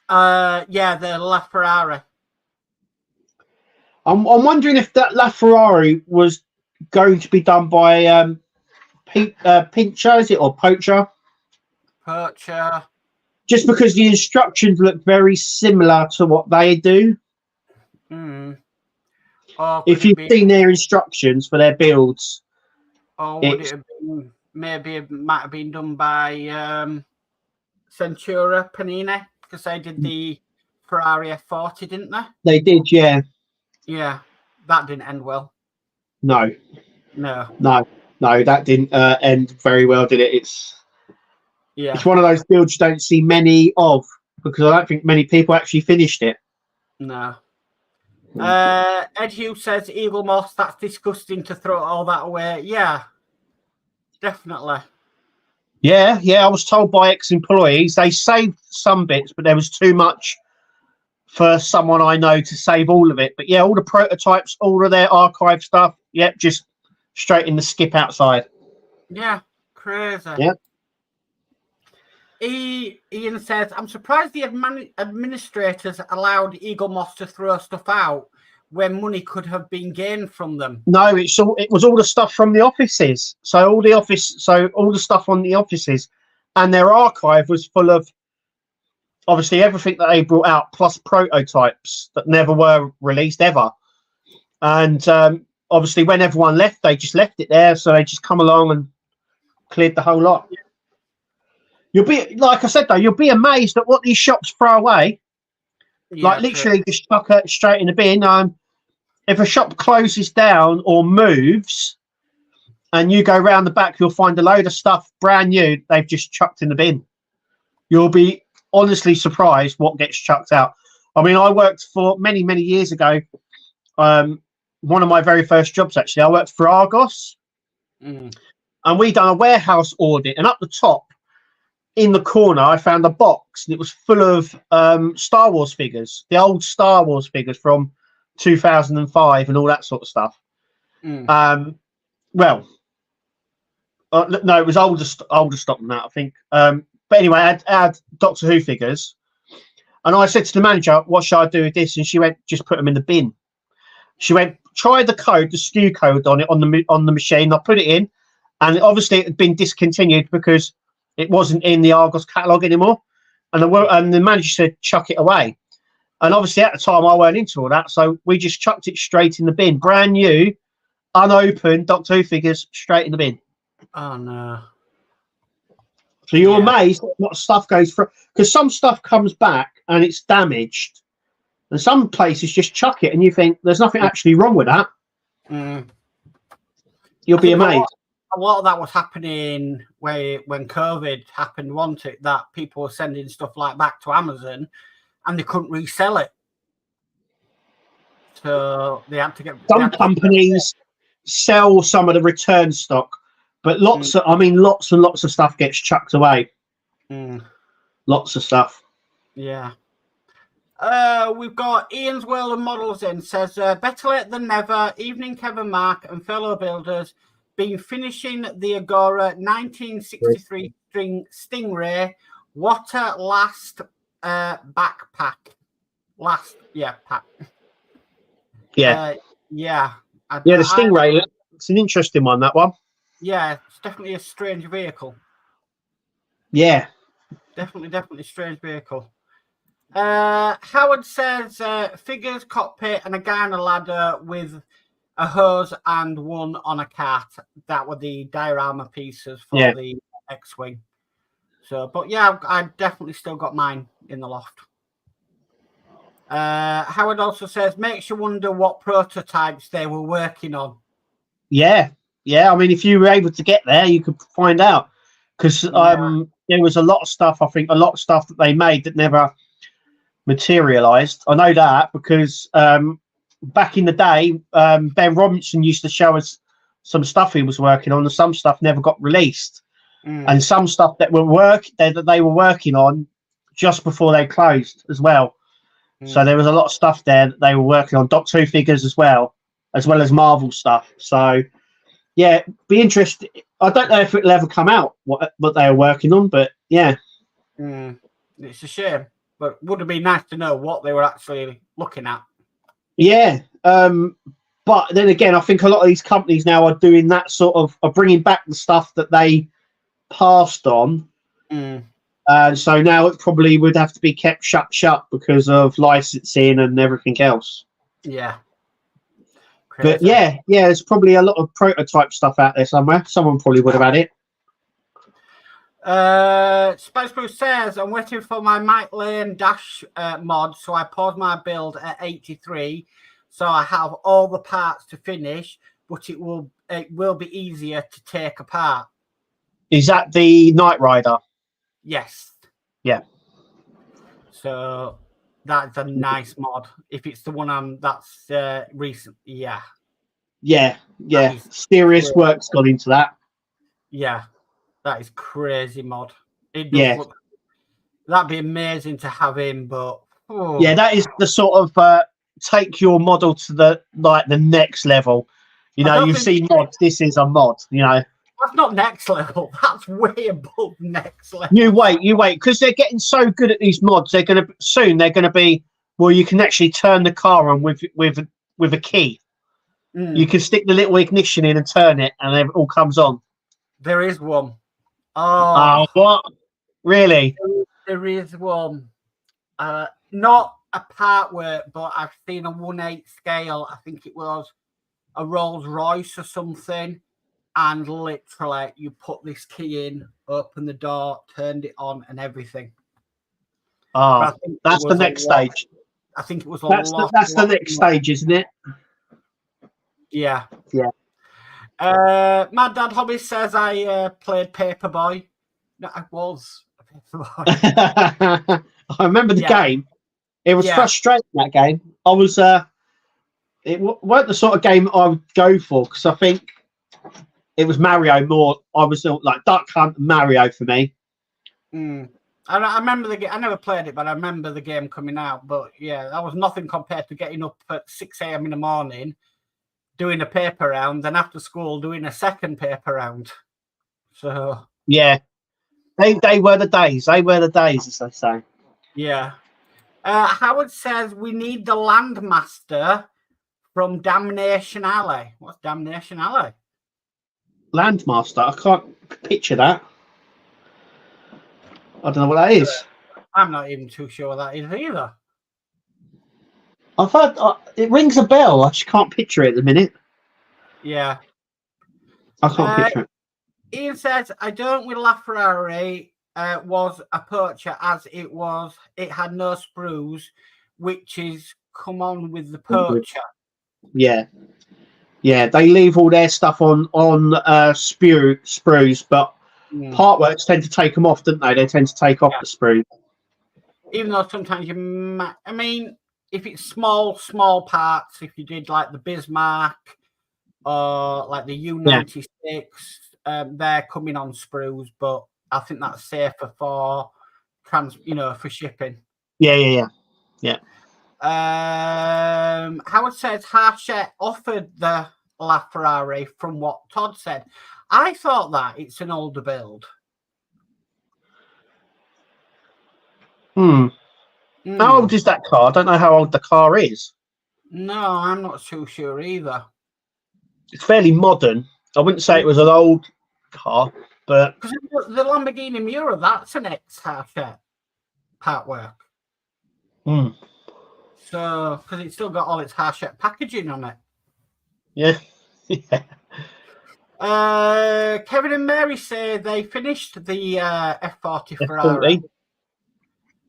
Yeah, the LaFerrari. I'm wondering if that LaFerrari was going to be done by Pincher, is it, or Poacher? Poacher. Just because the instructions look very similar to what they do. If you've seen their instructions for their builds. Or would it have been, maybe it might have been done by Centura Panini, because they did the Ferrari F40, didn't they? They did, yeah. Yeah, that didn't end well. No, that didn't end very well, did it? It's one of those builds you don't see many of, because I don't think many people actually finished it. No. Ed Hughes says, Eagle Moss, that's disgusting to throw all that away. Yeah, definitely. Yeah, I was told by ex-employees they saved some bits, but there was too much for someone I know to save all of it. But yeah, all the prototypes, all of their archive stuff, yep, just straight in the skip outside. Yeah, crazy. Yeah. Ian says, I'm surprised the administrators allowed Eagle Moss to throw stuff out when money could have been gained from them. No, it was all the stuff from the offices. So all the stuff on the offices, and their archive was full of obviously everything that they brought out, plus prototypes that never were released ever. And obviously when everyone left, they just left it there. So they just come along and cleared the whole lot. You'll be, like I said, though, you'll be amazed at what these shops throw away. Yeah, like literally just chuck it straight in the bin. If a shop closes down or moves and you go round the back, you'll find a load of stuff brand new they've just chucked in the bin. You'll be honestly surprised what gets chucked out. I mean, I worked for many years ago. One of my very first jobs, actually, I worked for Argos. And we done a warehouse audit, and up the top, in the corner, I found a box, and it was full of Star Wars figures, the old Star Wars figures from 2005 and all that sort of stuff. No, it was older stock than that, I think. But anyway, I had Doctor Who figures, and I said to the manager, "What should I do with this?" And she went, "Just put them in the bin." She went, "Try the code, the SKU code on it on the machine." I put it in, and obviously it had been discontinued because it wasn't in the Argos catalogue anymore. And the manager said, "Chuck it away." And obviously at the time I weren't into all that, so we just chucked it straight in the bin. Brand new, unopened Doctor Who figures straight in the bin. Oh no. So you're amazed at what stuff goes through, because some stuff comes back and it's damaged, and some places just chuck it and you think there's nothing actually wrong with that. You'll be amazed. A lot of that was happening when COVID happened, wasn't it? That people were sending stuff like back to Amazon and they couldn't resell it. So they had to get... Some companies sell some of the return stock, but lots and lots of stuff gets chucked away. Lots of stuff. Yeah. We've got Ian's World of Models in, says, better late than never. Evening, Kevin, Mark and fellow builders. Been finishing the Agora 1963 Stingray. What a last backpack. Pack. Yeah. Yeah. The Stingray, it's an interesting one, that one. Yeah, it's definitely a strange vehicle. Yeah. Definitely strange vehicle. Howard says figures, cockpit, and a guy on a ladder with a hose and one on a cart. That were the diorama pieces for the X-Wing. So, but yeah, I definitely still got mine in the loft. Howard also says, makes you wonder what prototypes they were working on. Yeah. I mean, if you were able to get there, you could find out. Because there was a lot of stuff, I think, that they made that never materialized. I know that because back in the day, Ben Robinson used to show us some stuff he was working on, and some stuff never got released. And some stuff that they were working on just before they closed as well. So there was a lot of stuff there that they were working on, Doctor Who figures as well as Marvel stuff. So yeah, be interested. I don't know if it'll ever come out what they were working on, but yeah. It's a shame, but would have been nice to know what they were actually looking at. Yeah, but then again, I think a lot of these companies now are doing that sort of are bringing back the stuff that they passed on. And so now it probably would have to be kept shut because of licensing and everything else. Yeah. Crazy. But yeah, there's probably a lot of prototype stuff out there somewhere. Someone probably would have had it. Spice Blue says, I'm waiting for my Mike Lane Dash mod, so I paused my build at 83, so I have all the parts to finish, but it will be easier to take apart. Is that the Knight Rider? Yes. Yeah. So that's a nice mod. If it's the one that's recent, yeah. Yeah. Serious work's gone into that. Yeah. That is crazy mod. It does look, that'd be amazing to have him, but yeah, that is the sort of take your model to the next level. You know, you see mods. This is a mod. You know, that's not next level. That's way above next level. You wait, because they're getting so good at these mods. They're going to be. Well, you can actually turn the car on with a key. You can stick the little ignition in and turn it, and it all comes on. There is one. Oh, what? Really? There is one. Not a Partwork, but I've seen a 1/8 scale. I think it was a Rolls Royce or something. And literally, you put this key in, open the door, turned it on, and everything. Oh, that's the next stage. I think it was that's the next stage, isn't it? Yeah. My dad hobby says I played Paperboy. No, I was a Paperboy. I remember the game. It was frustrating, that game. I was it weren't the sort of game I would go for, because I think it was Mario more. I was like Duck Hunt and Mario for me. I remember the game. I never played it, but I remember the game coming out. But yeah, that was nothing compared to getting up at 6 a.m. in the morning, doing a paper round, then after school doing a second paper round. So yeah, they were the days. They were the days, as they say. Yeah. Howard says we need the Landmaster from Damnation Alley. What's Damnation Alley? Landmaster. I can't picture that. I don't know what that is. I'm not even too sure what that is either. I've heard it rings a bell. I just can't picture it at the minute. Yeah. I can't picture it. Ian says, I don't with LaFerrari was a poacher as it had no sprues, which is come on with the poacher. Yeah. Yeah, they leave all their stuff on sprues, but Partworks tend to take them off, don't they? They tend to take off the sprues. Even though sometimes I mean, if it's small parts, if you did like the Bismarck or like the U96, they're coming on sprues, but I think that's safer for for shipping. Yeah. Howard says Harshett offered the LaFerrari from what Todd said. I thought that it's an older build. How old is that car? I don't know how old the car is. No, I'm not too sure either. It's fairly modern. I wouldn't say it was an old car, but because the Lamborghini Miura, that's an ex-Harshett Partwork. So, because it's still got all its Harshett packaging on it. Yeah. Kevin and Mary say they finished the F40 Ferrari.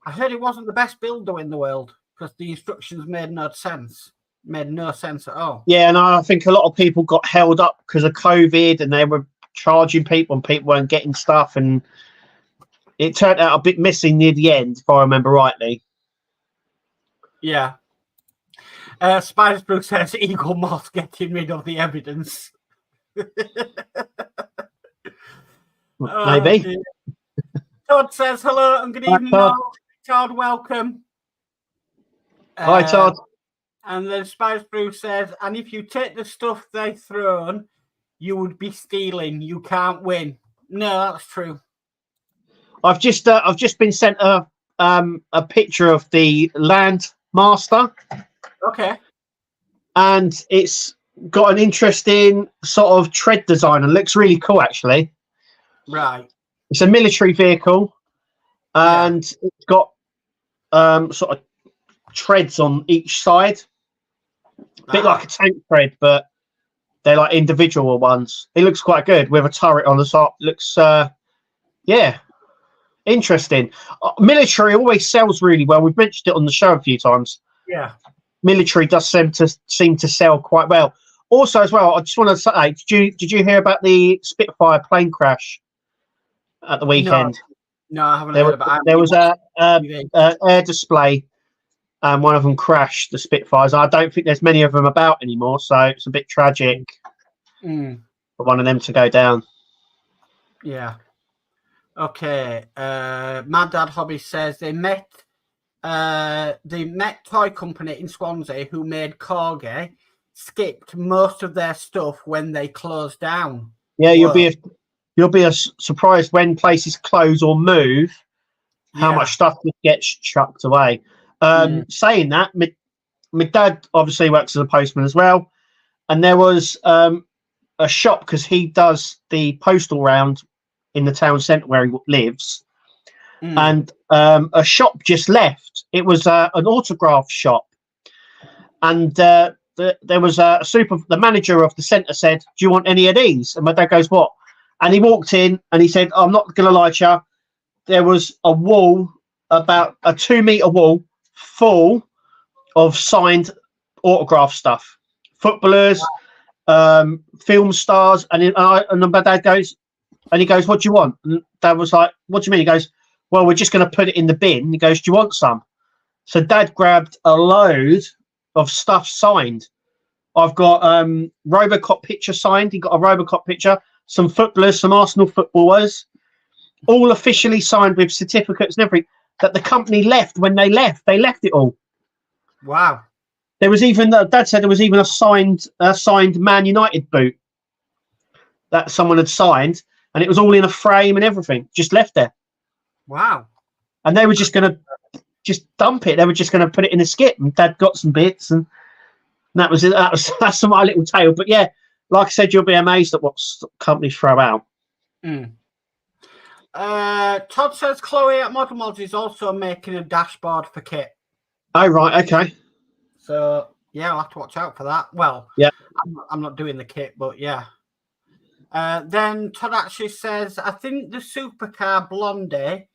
I heard it wasn't the best builder in the world because the instructions made no sense. Made no sense at all. Yeah, and I think a lot of people got held up because of COVID, and they were charging people, and people weren't getting stuff, and it turned out a bit missing near the end, if I remember rightly. Yeah. Spiders Brook says Eagle Moss getting rid of the evidence. Maybe. Todd says hello and good evening. Todd, welcome. Hi, Todd. And then Spice Brew says, and if you take the stuff they've thrown, you would be stealing. You can't win. No, that's true. I've just been sent a picture of the Land Master. Okay. And it's got an interesting sort of tread design and looks really cool, actually. Right. It's a military vehicle, and it's got sort of treads on each side. A bit like a tank tread, but they're like individual ones. It looks quite good with a turret on the top. Looks, interesting. Military always sells really well. We've mentioned it on the show a few times. Yeah. Military does seem to sell quite well. Also, as well, I just want to say, did you hear about the Spitfire plane crash at the weekend? No, I haven't heard about it. There was a air display, and one of them crashed, the Spitfires. I don't think there's many of them about anymore, so it's a bit tragic for one of them to go down. Yeah. Okay. Mad Dad Hobby says they met toy company in Swansea who made Corgi skipped most of their stuff when they closed down. Yeah, you'll be surprised when places close or move how much stuff gets chucked away. Saying that, my dad obviously works as a postman as well, and there was a shop because he does the postal round in the town centre where he lives. And a shop just left. It was an autograph shop, and there was the manager of the centre said, "Do you want any of these?" And my dad goes, "What?" And he walked in and he said, "I'm not going to lie to you. There was a wall, about a 2-metre wall, full of signed autograph stuff, footballers, film stars." And my dad goes, and he goes, "What do you want?" And Dad was like, "What do you mean?" He goes, "Well, we're just going to put it in the bin." He goes, "Do you want some?" So Dad grabbed a load of stuff signed. I've got Robocop picture signed. He got a Robocop picture, some footballers, some Arsenal footballers, all officially signed with certificates and everything that the company left when they left. They left it all. Wow. There was even, Dad said there was even a signed Man United boot that someone had signed, and it was all in a frame and everything, just left there. Wow. And they were just going to dump it. They were just going to put it in a skip, and Dad got some bits, and that was it. That's my little tale. But yeah, like I said, you'll be amazed at what companies throw out. Todd says Chloe at Modern Modz is also making a dashboard for kit. Oh, right. Okay. So yeah, I'll have to watch out for that. Well, yeah, I'm not doing the kit, but yeah. Then Todd actually says, I think the supercar Blondie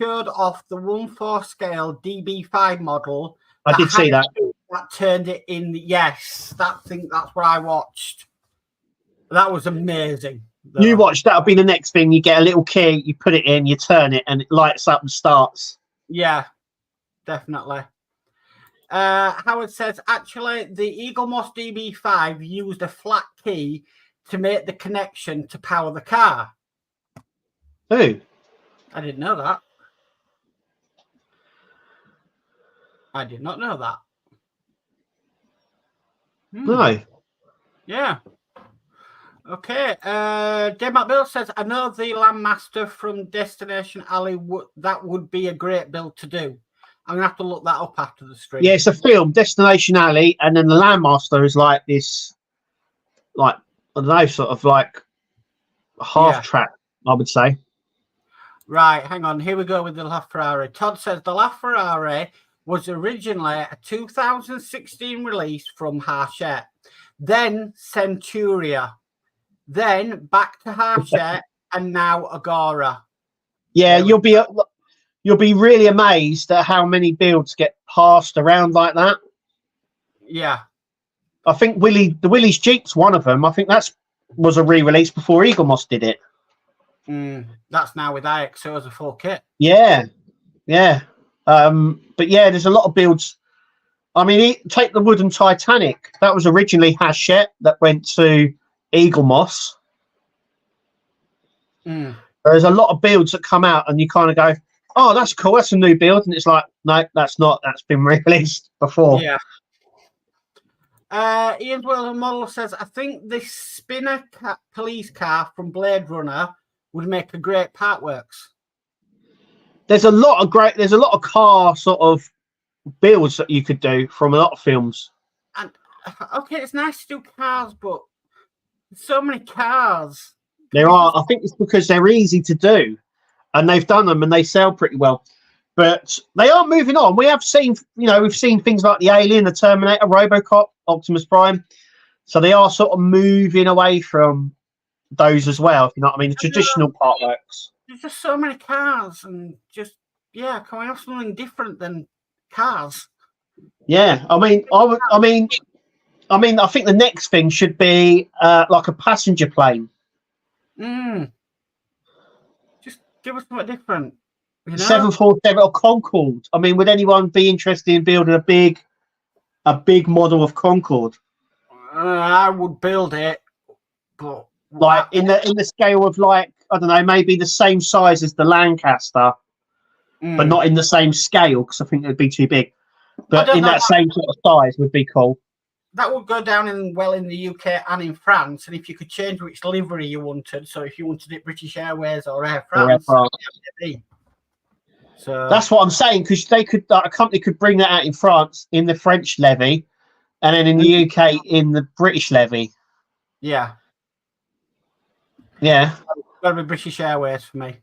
showed off the 1/4 scale DB5 model. I did see that. That turned it in. Yes, that's what I watched. That was amazing. You watch, that'll be the next thing. You get a little key, you put it in, you turn it, and it lights up and starts. Yeah, definitely. Howard says, actually, the Eagle Moss DB5 used a flat key to make the connection to power the car. Who? I didn't know that. I did not know that. No. Yeah. Okay. Dave McBill says, I know the Landmaster from Destination Alley. That would be a great build to do. I'm going to have to look that up after the stream. Yeah, it's a film, Destination Alley, and then the Landmaster is like this, like, I don't know, sort of like half track, I would say. Right, hang on. Here we go with the LaFerrari. Todd says the LaFerrari was originally a 2016 release from Hachette, then Centuria, then back to Hachette, and now Agora. Yeah, you'll be really amazed at how many builds get passed around like that. Yeah. I think the Willys Jeep's one of them. I think was a re-release before Eagle Moss did it. That's now with IXO as a full kit. Yeah. But yeah, there's a lot of builds. I mean, take the wooden Titanic. That was originally Hachette that went to Eagle Moss. There's a lot of builds that come out and you kind of go, oh, that's cool, that's a new build, and it's like, no, that's not. That's been released before. Yeah. Ian's World Model says, I think this spinner police car from Blade Runner would make a great Partworks. There's a lot of car sort of builds that you could do from a lot of films. And okay, it's nice to do cars, but so many cars. There are. I think it's because they're easy to do, and they've done them and they sell pretty well. But they are moving on. We have seen, we've seen things like the Alien, the Terminator, RoboCop, Optimus Prime. So they are sort of moving away from those as well. If you know what I mean, the traditional Partworks. There's just so many cars, and just can we have something different than cars? Yeah, I think the next thing should be like a passenger plane. Just give us something different. 747 or Concorde. I mean, would anyone be interested in building a big model of Concorde? I would build it, but like in the scale of, like, I don't know, maybe the same size as the Lancaster, but not in the same scale, because I think it'd be too big. But in that same sort of size would be cool. That would go down in the UK and in France, and if you could change which livery you wanted, so if you wanted it British Airways or Air France. So that's what I'm saying, because they could, a company could bring that out in France in the French levy, and then in the UK in the British levy. Yeah. Got to be British Airways for me.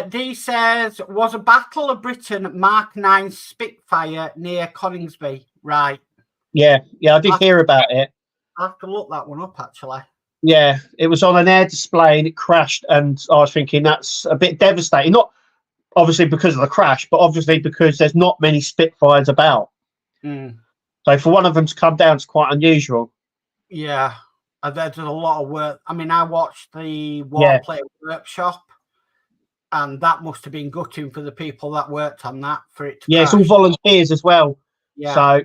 D says, was a Battle of Britain Mark 9 Spitfire near Coningsby? Right. Yeah, I did hear about it. I have to look that one up, actually. Yeah, it was on an air display and it crashed, and I was thinking that's a bit devastating. Not obviously because of the crash, but obviously because there's not many Spitfires about. So for one of them to come down is quite unusual. Yeah, there's a lot of work. I mean, I watched the Warplane workshop, and that must have been gutting for the people that worked on that for it to crash. It's all volunteers as well. Yeah. So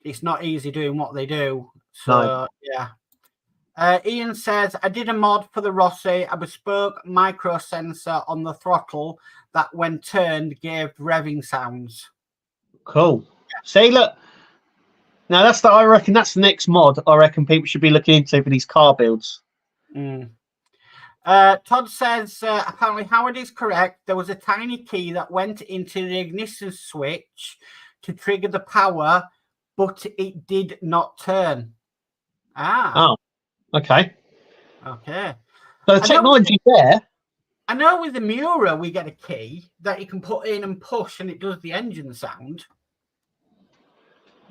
it's not easy doing what they do. So Ian says, I did a mod for the Rossi, a bespoke micro sensor on the throttle that when turned gave revving sounds. Cool. See, look. Now I reckon that's the next mod I reckon people should be looking into for these car builds. Todd says, apparently Howard is correct. There was a tiny key that went into the ignition switch to trigger the power, but it did not turn. Oh, okay. So the technology's there. I know with the Miura we get a key that you can put in and push, and it does the engine sound.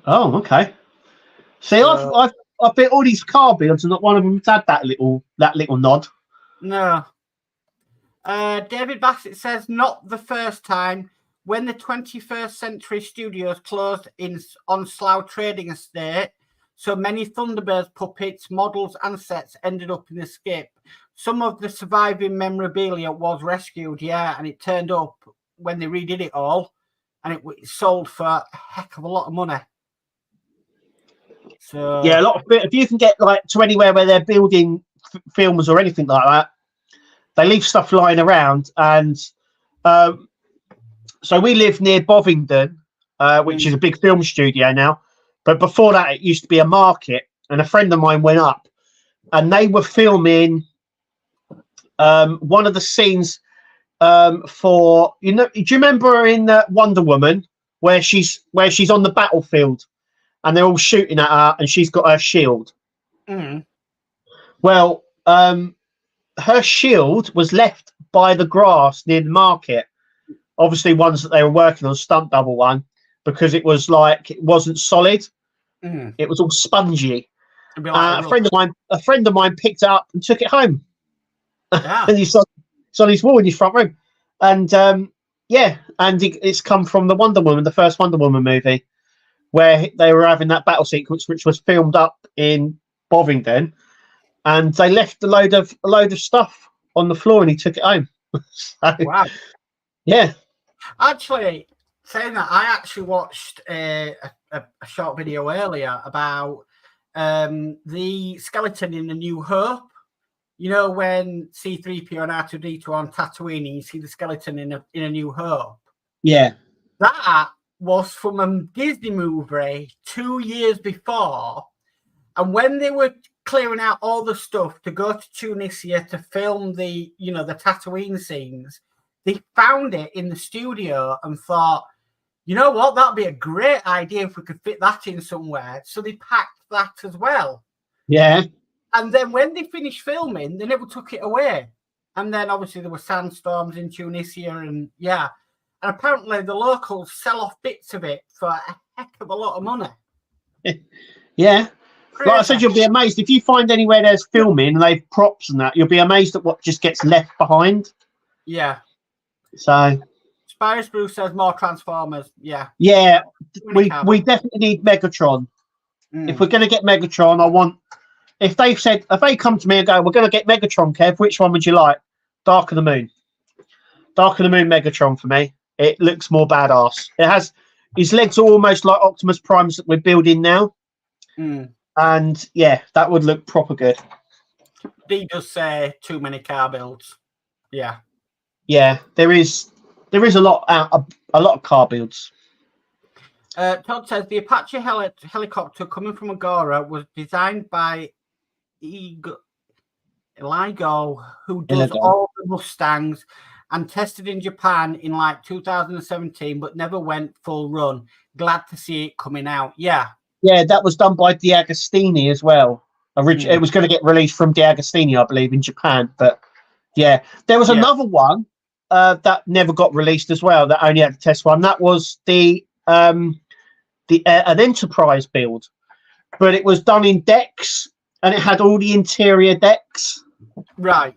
Oh, okay. See, I've built all these car builds, and not one of them's had that little nod. No. David Bassett says, not the first time. When the 21st Century Studios closed on Slough Trading Estate, so many Thunderbirds puppets, models, and sets ended up in the skip. Some of the surviving memorabilia was rescued, and it turned up when they redid it all, and it sold for a heck of a lot of money. So a lot of if you can get like to anywhere where they're building films or anything like that, they leave stuff lying around. And so we live near Bovingdon, which is a big film studio now. But before that, it used to be a market, and a friend of mine went up, and they were filming one of the scenes for, do you remember in Wonder Woman where she's on the battlefield and they're all shooting at her and she's got her shield? Well, her shield was left by the grass near the market. Obviously, ones that they were working on, stunt double one, because it was like it wasn't solid. It was all spongy. Like a friend of mine picked it up and took it home. And it's on his wall in his front room. And and it's come from the Wonder Woman, the first Wonder Woman movie, where they were having that battle sequence, which was filmed up in Bovingdon, and they left a load of stuff on the floor, and he took it home. So, wow. Yeah. Actually, saying that, I actually watched a short video earlier about the skeleton in the New Hope. You know when C-3PO and R2-D2 on Tatooine, and you see the skeleton in A New Hope. Yeah. That was from a Disney movie 2 years before, and when they were clearing out all the stuff to go to Tunisia to film the Tatooine scenes, they found it in the studio and thought, you know what, that'd be a great idea if we could fit that in somewhere. So they packed that as well. Yeah. And then when they finished filming, they never took it away. And then obviously there were sandstorms in Tunisia, and yeah. And apparently the locals sell off bits of it for a heck of a lot of money. Yeah. Crazy. Like I said, you'll be amazed if you find anywhere there's filming and they've props and that. You'll be amazed at what just gets left behind. Yeah. So. Spires Bruce says more Transformers. Yeah. Yeah. We definitely need Megatron. If we're going to get Megatron, I want. If they come to me and go, we're going to get Megatron, Kev, which one would you like? Dark of the Moon. Dark of the Moon Megatron for me. It looks more badass. It has his legs are almost like Optimus Prime's that we're building now. And yeah, that would look proper good. He does say too many car builds. Yeah. Yeah. There is a lot of car builds. Todd says the Apache helicopter coming from Agora was designed by Eligo, who does all the Mustangs, and tested in Japan in like 2017, but never went full run. Glad to see it coming out. Yeah. Yeah, that was done by D'Agostini as well. It was going to get released from D'Agostini, I believe, in Japan. But yeah, there was another one that never got released as well. That only had the test one. That was an Enterprise build, but it was done in decks, and it had all the interior decks. Right.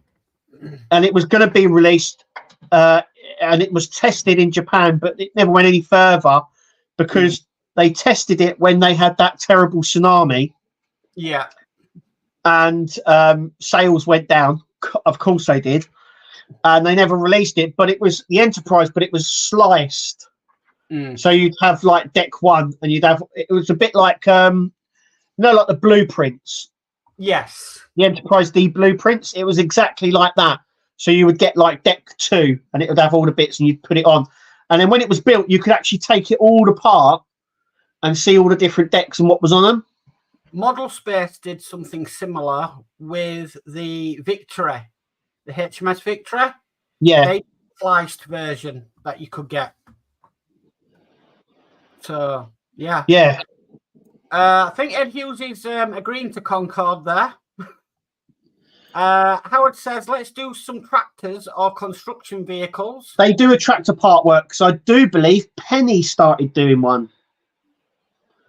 And it was going to be released, and it was tested in Japan, but it never went any further because they tested it when they had that terrible tsunami. Yeah. And sales went down. Of course they did. And they never released it, but it was the Enterprise, but it was sliced. So you'd have like deck one, and it was a bit like like the blueprints. Yes. The Enterprise D blueprints. It was exactly like that. So you would get like deck two, and it would have all the bits, and you'd put it on. And then when it was built, you could actually take it all apart and see all the different decks and what was on them. Model Space did something similar with the Victory, the HMS Victory. Yeah. A sliced version that you could get. So, yeah. Yeah. I think Ed Hughes is agreeing to Concord there. Howard says, let's do some tractors or construction vehicles. They do a tractor Partworks. I do believe Penny started doing one.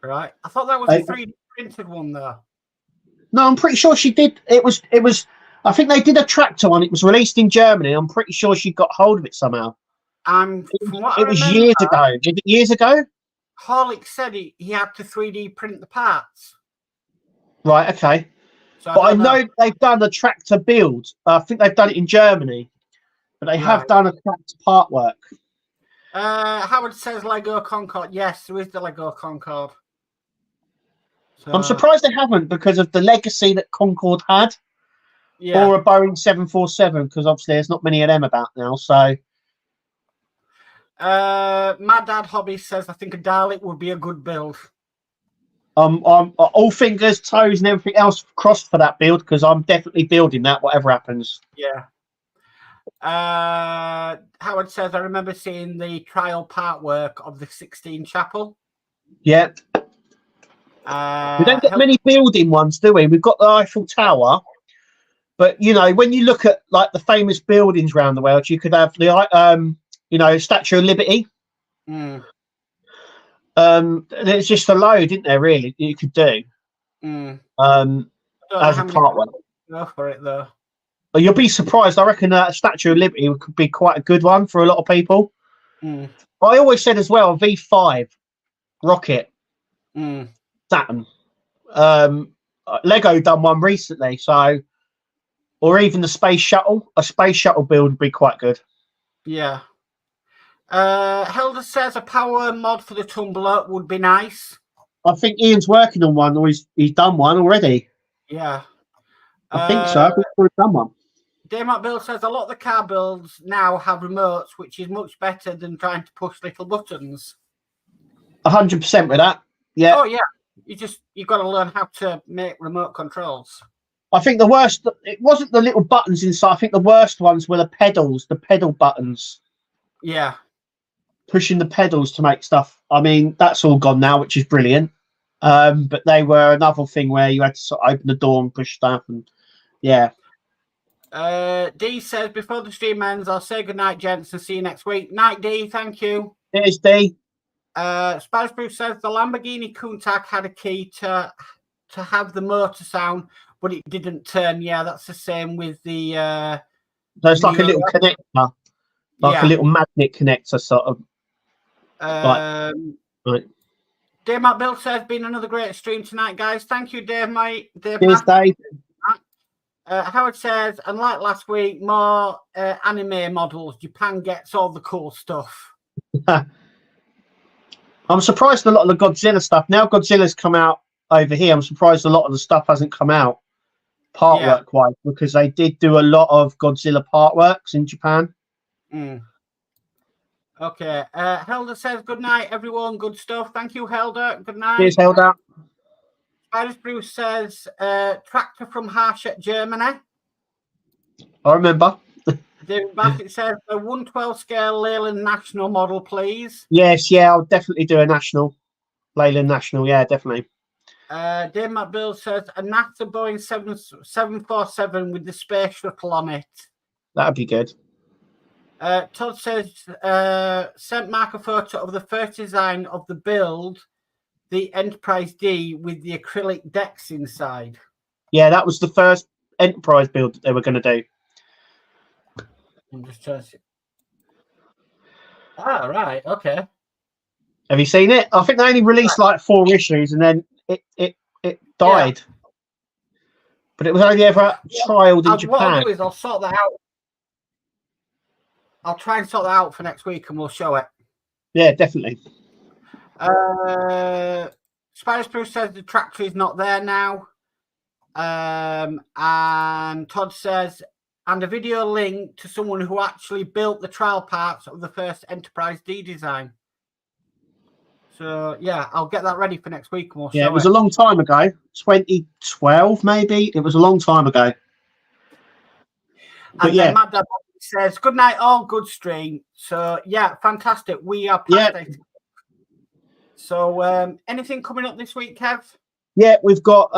Right. I thought that was a 3D printed one, though. No, I'm pretty sure she did. It was. I think they did a tractor one. It was released in Germany. I'm pretty sure she got hold of it somehow. It was years ago. Did it years ago? Horlick said he had to 3D print the parts. Right, okay. So but I know they've done a tractor build. I think they've done it in Germany. But they have done a tractor Partwork. Howard says Lego Concorde. Yes, there is the Lego Concorde. So, I'm surprised they haven't because of the legacy that Concorde had. Yeah. Or a Boeing 747, because obviously there's not many of them about now. So my dad hobby says I think a Dalek would be a good build. I'm all fingers, toes, and everything else crossed for that build because I'm definitely building that, whatever happens. Yeah. Howard says I remember seeing the trial part work of the 16 Chapel. Yep. We don't get many building ones, do we? We've got the Eiffel Tower, but you know, when you look at like the famous buildings around the world, you could have the Statue of Liberty. There's just a load, isn't there? Really, you could do. As a part one. Go for it though. But you'll be surprised. I reckon that Statue of Liberty could be quite a good one for a lot of people. I always said as well, V5 rocket. Saturn. Lego done one recently, so or even the space shuttle. A space shuttle build would be quite good. Yeah. Helder says a power mod for the tumbler would be nice. I think Ian's working on one, or he's done one already. Yeah. I think so. I think we've done one. Daymark Bill says a lot of the car builds now have remotes, which is much better than trying to push little buttons. 100% with that. Yeah. Oh yeah. You've got to learn how to make remote controls. I think the worst, it wasn't the little buttons inside. I think the worst ones were the pedals, the pedal buttons. Yeah. Pushing the pedals to make stuff. I mean, that's all gone now, which is brilliant. But they were another thing where you had to sort of open the door and push stuff. And yeah. D says, before the stream ends, I'll say goodnight, gents, and see you next week. Night, D. Thank you. There's D. Spice Bruce says the Lamborghini Countach had a key to have the motor sound, but it didn't turn. Yeah, that's the same with the. So it's like a little connector, like a little magnet connector, sort of. Right. Dave Matt Bill says, been another great stream tonight, guys. Thank you, Dave, mate. Cheers, Dave. Howard says, unlike last week, more anime models. Japan gets all the cool stuff. I'm surprised a lot of the Godzilla stuff. Now Godzilla's come out over here. I'm surprised a lot of the stuff hasn't come out partwork wise, because they did do a lot of Godzilla partworks in Japan. Okay. Helder says, good night, everyone. Good stuff. Thank you, Helder. Good night. Cheers, Helder. Iris Bruce says, tractor from Harshett, Germany. I remember. David Bassett says, a 112 scale Leyland National model, please. Yes, yeah, I'll definitely do a national. Leyland National, yeah, definitely. Dave McBill says, a NASA Boeing 747 with the space shuttle on it. That'd be good. Todd says, sent Mark a photo of the first design of the build, the Enterprise D with the acrylic decks inside. Yeah, that was the first Enterprise build that they were going to do. I'm just trying to see. Ah, right, okay. Have you seen it? I think they only released like 4 issues and then it died. Yeah. But it was only ever trialed in Japan. What I'll do is I'll sort that out. I'll try and sort that out for next week and we'll show it. Yeah, definitely. Spider Spruce says the tractor is not there now. And Todd says, and a video link to someone who actually built the trial parts of the first Enterprise D design. So, yeah, I'll get that ready for next week. And we'll show it was a long time ago. 2012, maybe. It was a long time ago. But and Matt Dad says, good night, all. Good stream. So, yeah, fantastic. We are past So, anything coming up this week, Kev? Yeah, we've got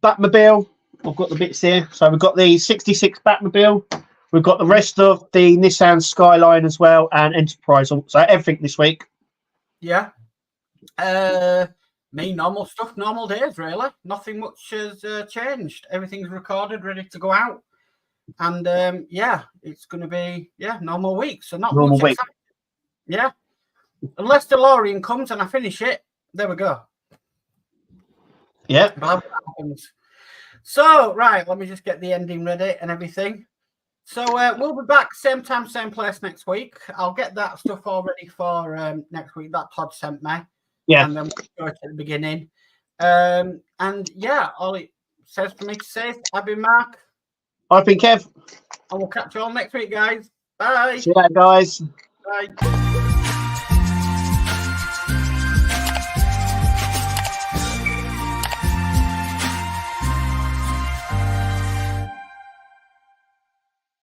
Batmobile. I've got the bits here. So we've got the 66 Batmobile. We've got the rest of the Nissan Skyline as well and Enterprise. So everything this week. Yeah. Normal stuff, normal days, really. Nothing much has changed. Everything's recorded, ready to go out. And, it's going to be, normal week. So not normal much week. Exciting. Yeah. Unless DeLorean comes and I finish it, there we go. Yeah. So, right, let me just get the ending ready and everything. So, we'll be back same time, same place next week. I'll get that stuff all ready for next week that Todd sent me. Yeah. And then we'll go to the beginning. And, all it says for me to say, I've been Mark. I've been Kev. And we'll catch you all next week, guys. Bye. See you later, guys. Bye.